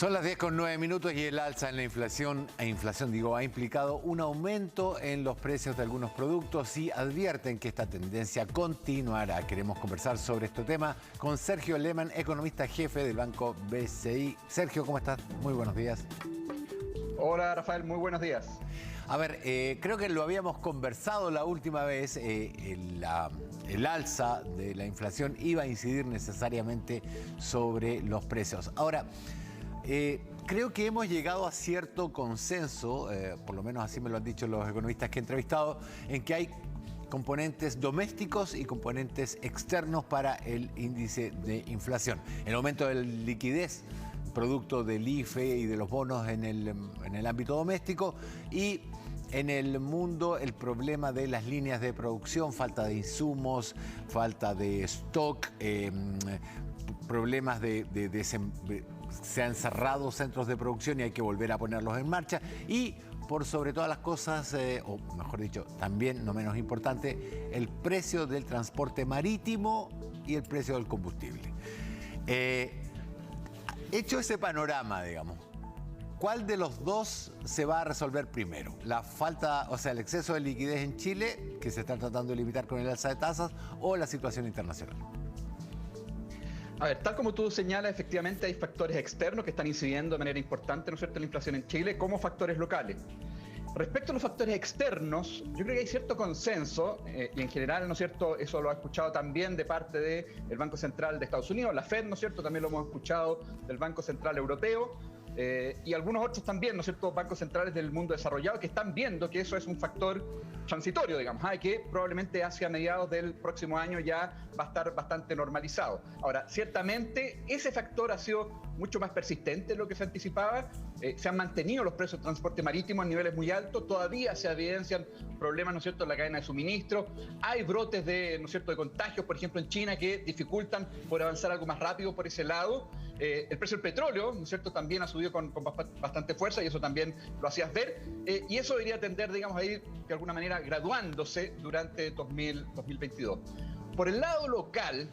Son las 10:09 y el alza en la inflación, ha implicado un aumento en los precios de algunos productos y advierten que esta tendencia continuará. Queremos conversar sobre este tema con Sergio Lehmann, economista jefe del Banco BCI. Sergio, ¿cómo estás? Muy buenos días. Hola, Rafael, muy buenos días. A ver, creo que lo habíamos conversado la última vez, el alza de la inflación iba a incidir necesariamente sobre los precios. Ahora, creo que hemos llegado a cierto consenso, por lo menos así me lo han dicho los economistas que he entrevistado, en que hay componentes domésticos y componentes externos para el índice de inflación. El aumento de liquidez, producto del IFE y de los bonos en el ámbito doméstico, y en el mundo el problema de las líneas de producción, falta de insumos, falta de stock, problemas se han cerrado centros de producción y hay que volver a ponerlos en marcha. Y por sobre todas las cosas, o mejor dicho, también no menos importante, el precio del transporte marítimo y el precio del combustible. Hecho ese panorama, digamos, ¿cuál de los dos se va a resolver primero? La falta, o sea, el exceso de liquidez en Chile, que se está tratando de limitar con el alza de tasas, o la situación internacional. A ver, tal como tú señalas, efectivamente hay factores externos que están incidiendo de manera importante, ¿no es cierto?, en la inflación en Chile, como factores locales. Respecto a los factores externos, yo creo que hay cierto consenso, y en general, ¿no es cierto?, eso lo ha escuchado también de parte del Banco Central de Estados Unidos, la Fed, ¿no es cierto?, también lo hemos escuchado del Banco Central Europeo, y algunos otros también, ¿no es cierto?, bancos centrales del mundo desarrollado que están viendo que eso es un factor transitorio, digamos, que probablemente hacia mediados del próximo año ya va a estar bastante normalizado. Ahora, ciertamente ese factor ha sido mucho más persistente de lo que se anticipaba. Se han mantenido los precios de transporte marítimo a niveles muy altos, todavía se evidencian problemas, ¿no es cierto?, en la cadena de suministro. Hay brotes de, ¿no es cierto?, de contagios, por ejemplo, en China, que dificultan poder avanzar algo más rápido por ese lado. El precio del petróleo, ¿no es cierto?, también ha subido con bastante fuerza y eso también lo hacías ver. Y eso debería tender, digamos, a ir de alguna manera graduándose durante 2022. Por el lado local,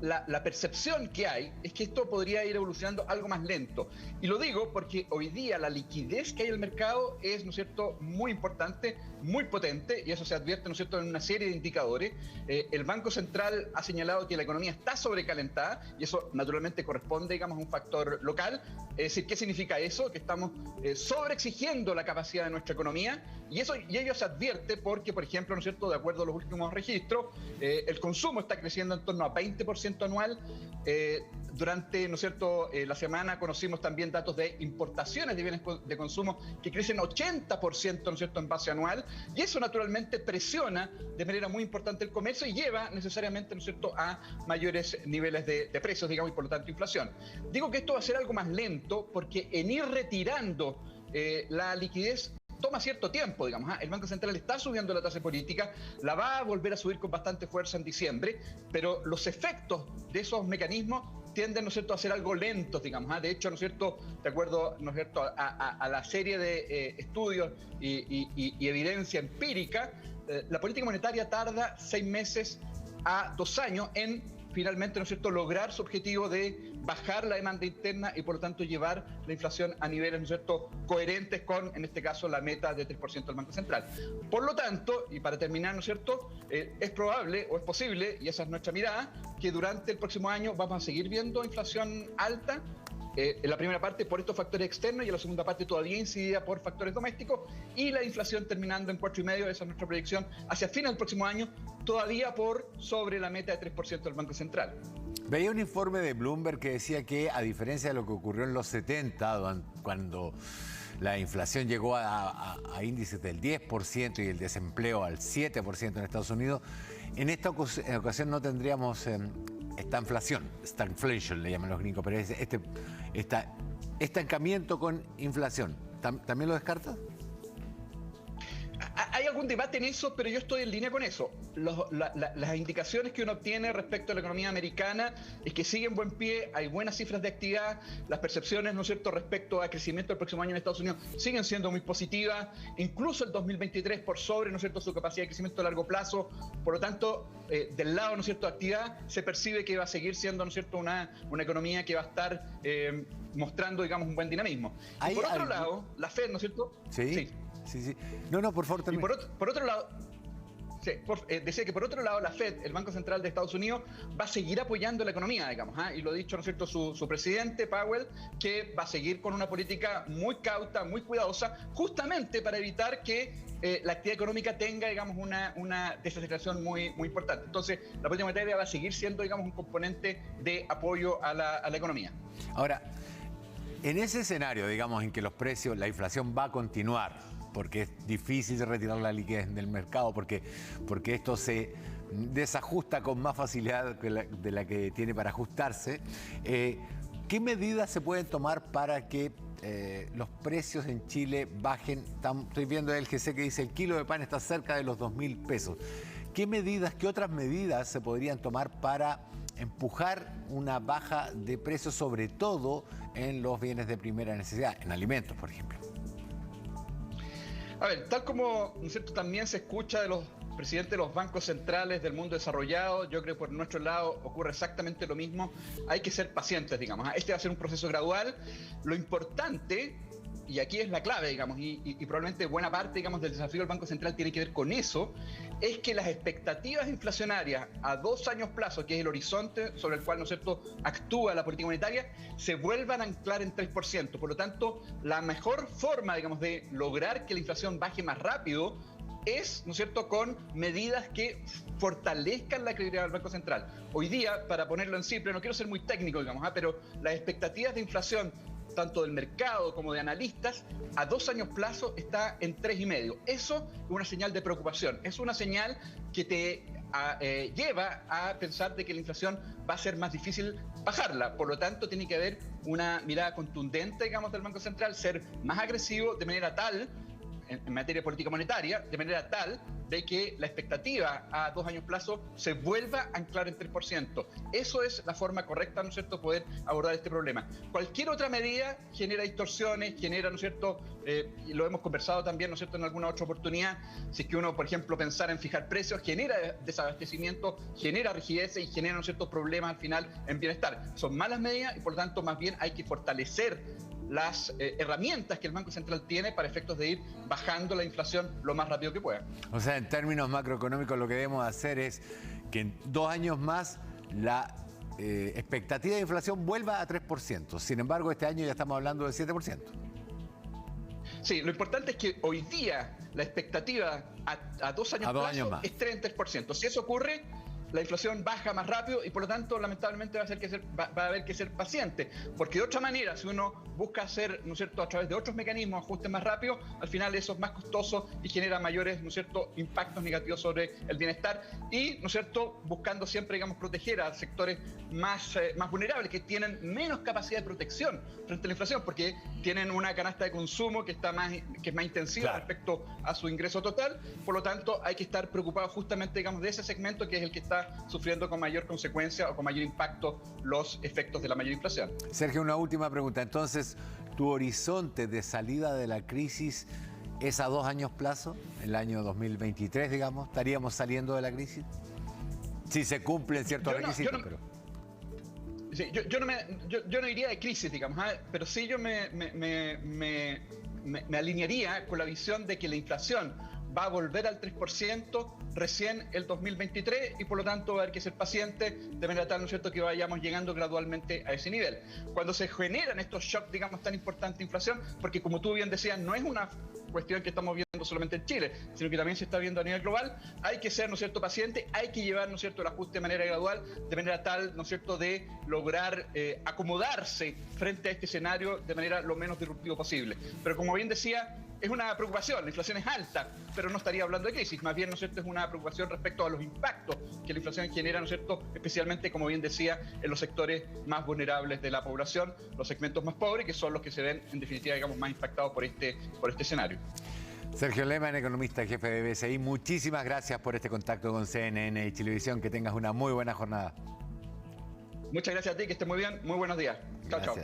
la percepción que hay es que esto podría ir evolucionando algo más lento. Y lo digo porque hoy día la liquidez que hay en el mercado es, ¿no es cierto?, muy importante, muy potente, y eso se advierte, ¿no es cierto?, en una serie de indicadores. El Banco Central ha señalado que la economía está sobrecalentada, y eso naturalmente corresponde, digamos, a un factor local. Es decir, ¿qué significa eso? Que estamos sobreexigiendo la capacidad de nuestra economía, y ello se advierte porque, por ejemplo, ¿no es cierto?, de acuerdo a los últimos registros, el consumo está creciendo en torno a 20% anual. Durante, ¿no es cierto?, la semana conocimos también datos de importaciones de bienes de consumo que crecen 80%, ¿no es cierto?, en base anual, y eso naturalmente presiona de manera muy importante el comercio y lleva necesariamente, ¿no es cierto?, a mayores niveles de precios, digamos, y por lo tanto inflación. Digo que esto va a ser algo más lento porque en ir retirando la liquidez toma cierto tiempo, digamos. El Banco Central está subiendo la tasa política, la va a volver a subir con bastante fuerza en diciembre, pero los efectos de esos mecanismos tienden, ¿no es cierto?, a ser algo lentos, digamos. De hecho, ¿no es cierto?, de acuerdo, ¿no es cierto?, a la serie de estudios y evidencia empírica, la política monetaria tarda 6 meses a 2 años en finalmente, ¿no es cierto?, lograr su objetivo de bajar la demanda interna y por lo tanto llevar la inflación a niveles, ¿no es cierto?, coherentes con, en este caso, la meta de 3% del Banco Central. Por lo tanto, y para terminar, ¿no es cierto?, es probable o es posible, y esa es nuestra mirada, que durante el próximo año vamos a seguir viendo inflación alta, en la primera parte por estos factores externos y en la segunda parte todavía incidida por factores domésticos, y la inflación terminando en 4,5%, esa es nuestra proyección, hacia el final del próximo año, todavía por sobre la meta de 3% del Banco Central. Veía un informe de Bloomberg que decía que, a diferencia de lo que ocurrió en los 70, cuando la inflación llegó a índices del 10% y el desempleo al 7% en Estados Unidos, en esta ocasión no tendríamos stagflation, le llaman los gringos, pero es estancamiento con inflación. ¿También lo descartas? Hay algún debate en eso, pero yo estoy en línea con eso. Las indicaciones que uno obtiene respecto a la economía americana es que sigue en buen pie, hay buenas cifras de actividad, las percepciones, ¿no es cierto?, respecto a crecimiento del próximo año en Estados Unidos siguen siendo muy positivas, incluso el 2023 por sobre, ¿no es cierto?, su capacidad de crecimiento a largo plazo. Por lo tanto, del lado, ¿no es cierto?, de actividad, se percibe que va a seguir siendo, ¿no es cierto?, una economía que va a estar mostrando, digamos, un buen dinamismo. Y por otro lado, la Fed, ¿no es cierto? Sí. No, por favor, termina. Y por otro lado, decía que por otro lado la Fed, el Banco Central de Estados Unidos, va a seguir apoyando la economía, digamos, y lo ha dicho, ¿no es cierto?, su presidente Powell, que va a seguir con una política muy cauta, muy cuidadosa, justamente para evitar que la actividad económica tenga, digamos, una desaceleración muy, muy importante. Entonces, la política monetaria va a seguir siendo, digamos, un componente de apoyo a la economía. Ahora, en ese escenario, digamos, en que los precios, la inflación va a continuar, porque es difícil retirar la liquidez del mercado, porque esto se desajusta con más facilidad de la que tiene para ajustarse. ¿Qué medidas se pueden tomar para que los precios en Chile bajen? Estoy viendo el GC que dice el kilo de pan está cerca de los 2.000 pesos. ¿Qué otras medidas se podrían tomar para empujar una baja de precios, sobre todo en los bienes de primera necesidad, en alimentos, por ejemplo? A ver, tal como, ¿no es cierto?, también se escucha de los presidentes de los bancos centrales del mundo desarrollado, yo creo que por nuestro lado ocurre exactamente lo mismo. Hay que ser pacientes, digamos. Este va a ser un proceso gradual. Lo importante, y aquí es la clave, digamos, y probablemente buena parte, digamos, del desafío del Banco Central tiene que ver con eso, es que las expectativas inflacionarias a 2 años plazo, que es el horizonte sobre el cual, ¿no es cierto?, actúa la política monetaria, se vuelvan a anclar en 3%. Por lo tanto, la mejor forma, digamos, de lograr que la inflación baje más rápido es, ¿no es cierto?, con medidas que fortalezcan la credibilidad del Banco Central. Hoy día, para ponerlo en simple, no quiero ser muy técnico, digamos, pero las expectativas de inflación tanto del mercado como de analistas, a 2 años plazo está en 3,5. Eso es una señal de preocupación, es una señal que te lleva a pensar de que la inflación va a ser más difícil bajarla. Por lo tanto, tiene que haber una mirada contundente, digamos, del Banco Central, ser más agresivo de manera tal, en materia de política monetaria, de manera tal de que la expectativa a 2 años plazo se vuelva a anclar en 3%. Eso es la forma correcta, ¿no es cierto?, poder abordar este problema. Cualquier otra medida genera distorsiones, genera, ¿no es cierto?, y lo hemos conversado también, ¿no es cierto?, en alguna otra oportunidad. Si es que uno, por ejemplo, pensara en fijar precios, genera desabastecimiento, genera rigidez y genera, ¿no es cierto?, problemas al final en bienestar. Son malas medidas y, por lo tanto, más bien hay que fortalecer las herramientas que el Banco Central tiene para efectos de ir bajando la inflación lo más rápido que pueda. O sea, en términos macroeconómicos lo que debemos hacer es que en 2 años más la expectativa de inflación vuelva a 3%. Sin embargo, este año ya estamos hablando del 7%. Sí, lo importante es que hoy día la expectativa a 2 años plazo es 3%. Si eso ocurre, la inflación baja más rápido y por lo tanto lamentablemente va a haber que ser paciente, porque de otra manera, si uno busca hacer, ¿no es cierto?, a través de otros mecanismos ajustes más rápido, al final eso es más costoso y genera mayores, ¿no es cierto?, impactos negativos sobre el bienestar y, ¿no es cierto?, buscando siempre, digamos, proteger a sectores más vulnerables, que tienen menos capacidad de protección frente a la inflación, porque tienen una canasta de consumo que es más intensiva, claro, respecto a su ingreso total. Por lo tanto, hay que estar preocupados justamente, digamos, de ese segmento que es el que está sufriendo con mayor consecuencia o con mayor impacto los efectos de la mayor inflación. Sergio, una última pregunta. Entonces, ¿tu horizonte de salida de la crisis es a 2 años plazo? ¿El año 2023, digamos? ¿Estaríamos saliendo de la crisis? Si se cumplen ciertos requisitos, pero... Sí, yo no iría de crisis, digamos, pero sí yo me alinearía con la visión de que la inflación va a volver al 3% recién el 2023 y por lo tanto va a haber que ser paciente de manera tal, ¿no es cierto?, que vayamos llegando gradualmente a ese nivel. Cuando se generan estos shocks, digamos, tan importantes de inflación, porque como tú bien decías, no es una cuestión que estamos viendo solamente en Chile, sino que también se está viendo a nivel global, hay que ser, ¿no es cierto?, paciente, hay que llevar, ¿no es cierto?, el ajuste de manera gradual, de manera tal, ¿no es cierto?, de lograr acomodarse frente a este escenario de manera lo menos disruptivo posible. Pero como bien decía, es una preocupación, la inflación es alta, pero no estaría hablando de crisis, más bien, ¿no es cierto?, es una preocupación respecto a los impactos que la inflación genera, ¿no es cierto?, especialmente, como bien decía, en los sectores más vulnerables de la población, los segmentos más pobres, que son los que se ven, en definitiva, digamos, más impactados por este escenario. Sergio Lehmann, economista, jefe de BCI, muchísimas gracias por este contacto con CNN y Chilevisión, que tengas una muy buena jornada. Muchas gracias a ti, que estés muy bien, muy buenos días. Chao, chao.